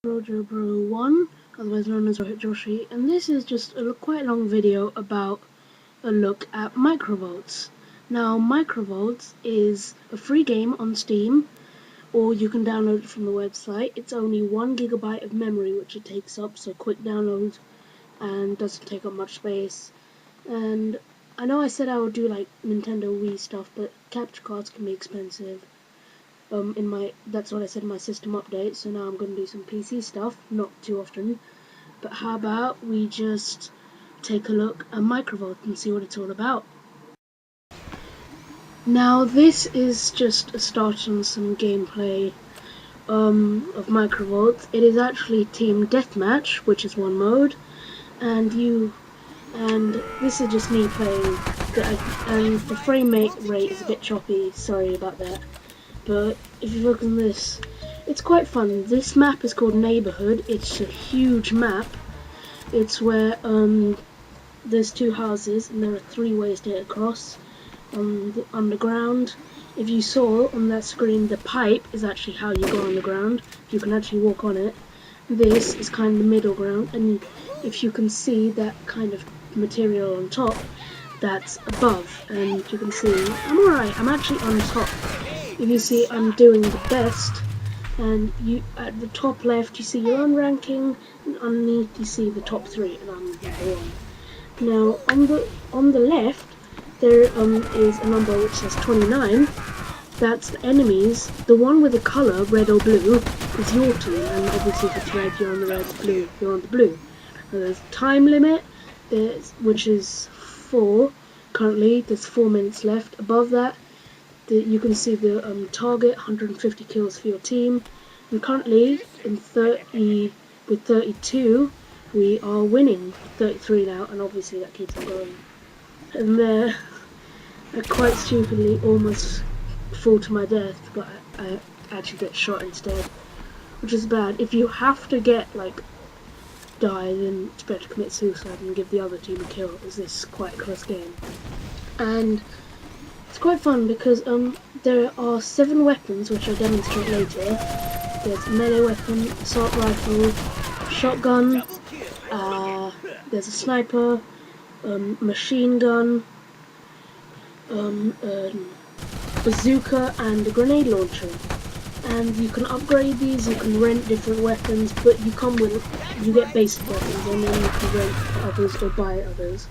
Bro1, otherwise known as Joshi, and this is just a quite long video about a look at MicroVolts. Now, MicroVolts is a free game on Steam, or you can download it from the website. It's only 1 GB of memory which it takes up, so quick download and doesn't take up much space. And I know I said I would do like Nintendo Wii stuff, but capture cards can be expensive. That's what I said in my system update, so now I'm going to do some PC stuff, not too often, but how about we just take a look at MicroVolt and see what it's all about. Now this is just a start on some gameplay of MicroVolt. It is actually Team Deathmatch, which is one mode, and this is just me playing, and the frame rate is a bit choppy, sorry about that. But if you look on this, it's quite fun. This map is called Neighborhood. It's a huge map. It's where there's 2 houses and there are 3 ways to get across on the ground. If you saw on that screen, the pipe is actually how you go on the ground. You can actually walk on it. This is kind of the middle ground, and if you can see that kind of material on top, that's above. And you can see I'm alright. I'm actually on top. If you see, I'm doing the best, and you at the top left you see your own ranking, and underneath you see the top 3, and I'm number 1. Now on the left there is a number which says 29. That's the enemies. The one with the colour red or blue is your team, and obviously if it's red you're on the red, blue you're on the blue. Now there's time limit, which is 4. Currently there's 4 minutes left. Above that you can see the target, 150 kills for your team, and currently with 32 we are winning. 33 now, and obviously that keeps on going. And there I quite stupidly almost fall to my death, but I actually get shot instead, which is bad. If you have to die, then it's better to commit suicide and give the other team a kill, as this is quite a close game. And it's quite fun because there are 7 weapons which I'll demonstrate later. There's a melee weapon, assault rifle, shotgun, there's a sniper, machine gun, bazooka, and a grenade launcher. And you can upgrade these, you can rent different weapons, but you get basic weapons, and then you can rent others or buy others.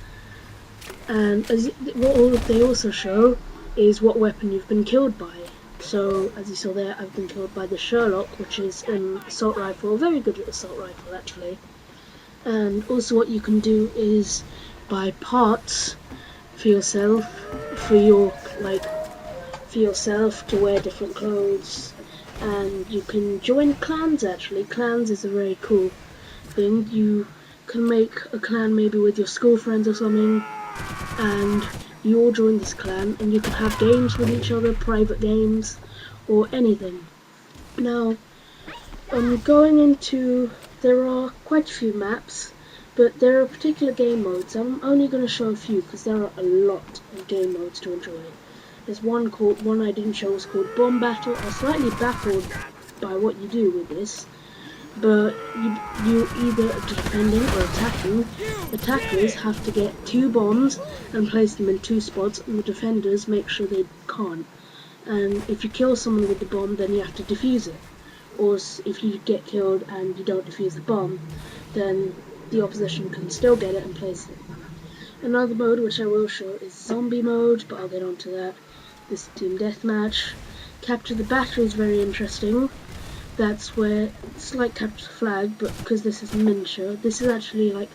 And what they also show is what weapon you've been killed by. So as you saw there, I've been killed by the Sherlock, which is an assault rifle, a very good assault rifle actually. And also what you can do is buy parts for yourself, to wear different clothes, and you can join clans. Actually, clans is a very cool thing. You can make a clan maybe with your school friends or something, and you all join this clan, and you can have games with each other, private games, or anything. Now, there are quite a few maps, but there are particular game modes. I'm only going to show a few because there are a lot of game modes to enjoy. There's one I didn't show, was called Bomb Battle. I was slightly baffled by what you do with this, but you either defending or attacking. Attackers have to get 2 bombs and place them in 2 spots, and the defenders make sure they can't. And if you kill someone with the bomb, then you have to defuse it. Or if you get killed and you don't defuse the bomb, then the opposition can still get it and place it. Another mode which I will show is zombie mode, but I'll get onto that. This is Team Deathmatch. Capture the Battery is very interesting. That's where it's like Capture the Flag, but because this is miniature, this is actually, like,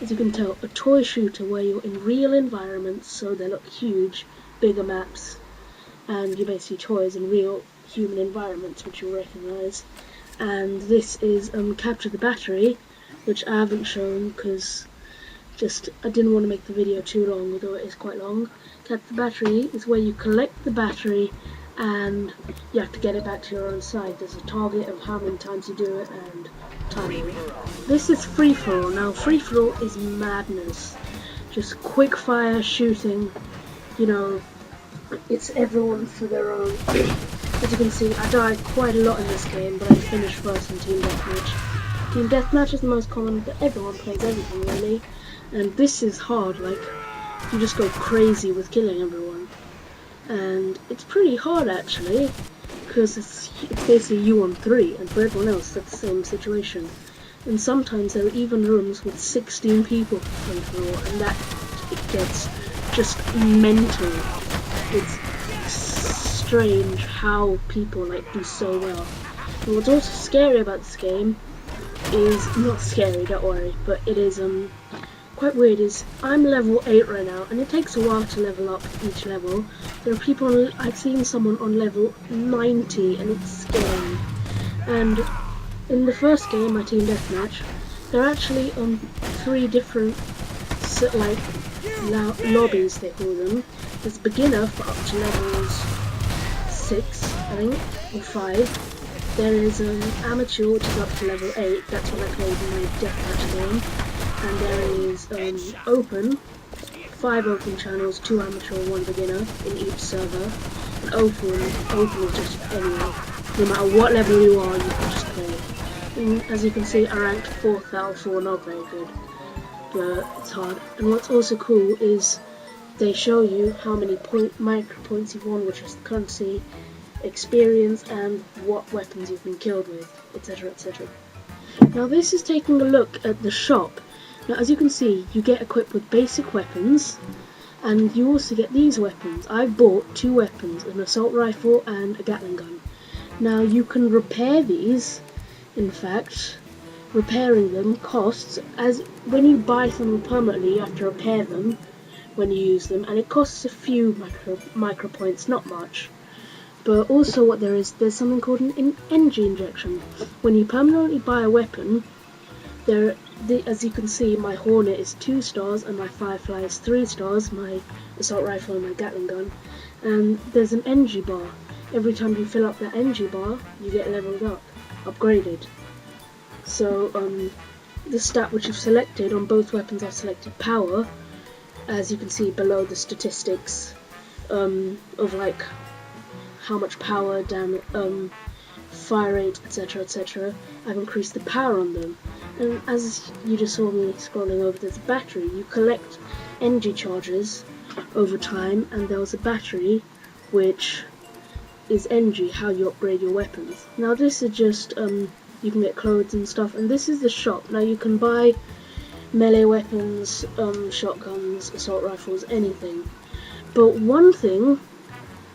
as you can tell, a toy shooter where you're in real environments, so they look huge, bigger maps, and you're basically toys in real human environments which you'll recognise. And this is Capture the Battery, which I haven't shown because I didn't want to make the video too long, although it is quite long. Capture the Battery is where you collect the battery and you have to get it back to your own side. There's a target of how many times you do it and timing. This is free for all. Now free for all is madness. Just quick fire shooting, it's everyone for their own. As you can see, I died quite a lot in this game, but I finished first in Team Deathmatch. Team deathmatch is the most common, but everyone plays everything really. And this is hard, like, you just go crazy with killing everyone. And it's pretty hard actually, because it's basically you on 3, and for everyone else that's the same situation. And sometimes there are even rooms with 16 people playing through, and that it gets just mental. It's strange how people like do so well. And what's also scary about this game is, not scary, don't worry, but it is quite weird, is I'm level 8 right now, and it takes a while to level up each level. There are people on, I've seen someone on level 90, and it's scary. And in the first game, my team deathmatch, they're actually on 3 different like lobbies, they call them. There's beginner for up to levels 6, I think, or 5. There is an amateur, which is up to level 8. That's what I played in my deathmatch game. And there is open, 5 open channels, 2 amateur, 1 beginner in each server. And open is just anywhere. No matter what level you are, you can just play. And as you can see, I ranked 4th out of 4, not very good, but it's hard. And what's also cool is they show you how many micro points you've won, which is the currency, experience, and what weapons you've been killed with, etc, etc. Now this is taking a look at the shop. Now as you can see, you get equipped with basic weapons, and you also get these weapons. I've bought 2 weapons, an assault rifle and a Gatling gun. Now you can repair these. In fact, repairing them costs, as when you buy something permanently, you have to repair them when you use them, and it costs a few micro points, not much. But also what there's something called an energy injection. When you permanently buy a weapon, as you can see, my Hornet is 2 stars and my Firefly is 3 stars, my assault rifle and my Gatling gun. And there's an energy bar. Every time you fill up that energy bar, you get leveled up, upgraded. So the stat which you've selected on both weapons, I've selected power. As you can see below the statistics of like how much power, fire rate, etc, etc. I've increased the power on them. And as you just saw me scrolling over, there's a battery. You collect energy charges over time, and there was a battery which is energy, how you upgrade your weapons. Now this is just you can get clothes and stuff, and this is the shop. Now you can buy melee weapons, shotguns, assault rifles, anything. But one thing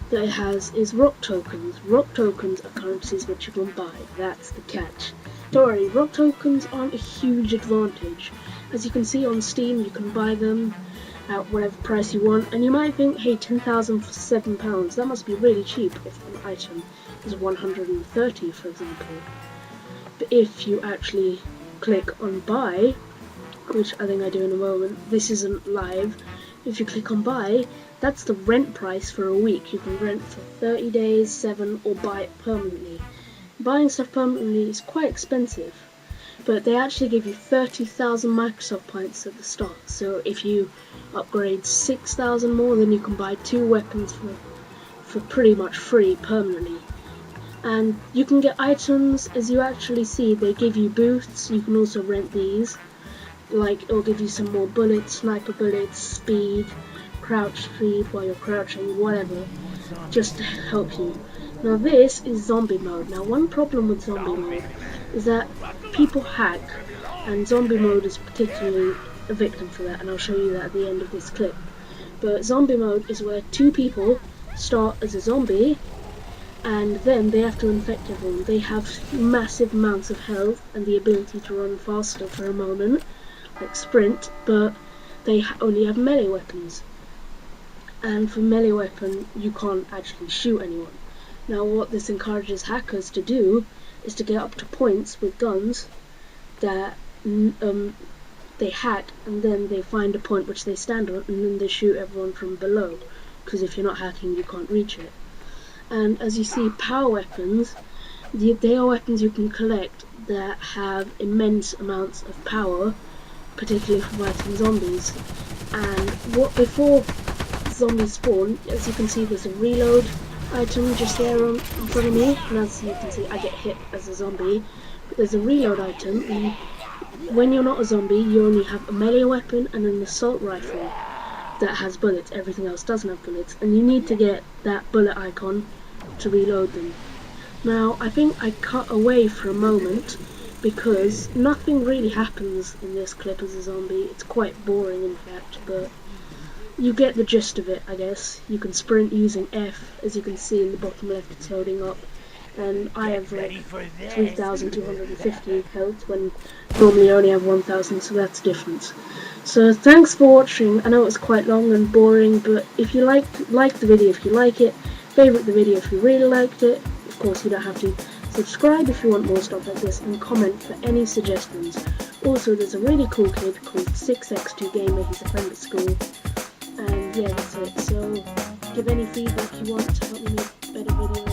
that it has is rock tokens. Rock tokens are currencies which you can buy. That's the catch. Don't worry, rock tokens aren't a huge advantage. As you can see on Steam, you can buy them at whatever price you want, and you might think, hey, 10,000 for £7, that must be really cheap if an item is 130, for example. But if you actually click on buy, which I think I do in a moment, this isn't live, if you click on buy, that's the rent price for a week. You can rent for 30 days, 7, or buy it permanently. Buying stuff permanently is quite expensive, but they actually give you 30,000 Microsoft points at the start. So if you upgrade 6,000 more, then you can buy 2 weapons for pretty much free permanently. And you can get items, as you actually see, they give you boosts. You can also rent these. Like, it'll give you some more bullets, sniper bullets, speed, crouch speed while you're crouching, whatever, just to help you. Now this is zombie mode. Now one problem with zombie mode is that people hack, and zombie mode is particularly a victim for that, and I'll show you that at the end of this clip. But zombie mode is where 2 people start as a zombie, and then they have to infect everyone. They have massive amounts of health and the ability to run faster for a moment, like sprint, but they only have melee weapons. And for melee weapon, you can't actually shoot anyone. Now what this encourages hackers to do is to get up to points with guns that they hack, and then they find a point which they stand on, and then they shoot everyone from below, because if you're not hacking you can't reach it. And as you see, power weapons, they are weapons you can collect that have immense amounts of power, particularly for fighting zombies. And before zombies spawn, as you can see, there's a reload item just there in front of me, and as you can see, I get hit as a zombie, there's a reload item, and when you're not a zombie, you only have a melee weapon and an assault rifle that has bullets. Everything else doesn't have bullets, and you need to get that bullet icon to reload them. Now, I think I cut away for a moment because nothing really happens in this clip as a zombie. It's quite boring, in fact, but you get the gist of it, I guess. You can sprint using F, as you can see in the bottom left, it's loading up. And I have like 3,250 health when normally I only have 1,000, so that's the difference. So thanks for watching. I know it was quite long and boring, but if you like the video if you like it, favourite the video if you really liked it. Of course, you don't have to. Subscribe if you want more stuff like this, and comment for any suggestions. Also, there's a really cool kid called 6x2Gamer, he's a friend at school. And yeah, that's it. So give any feedback you want to help me make better videos.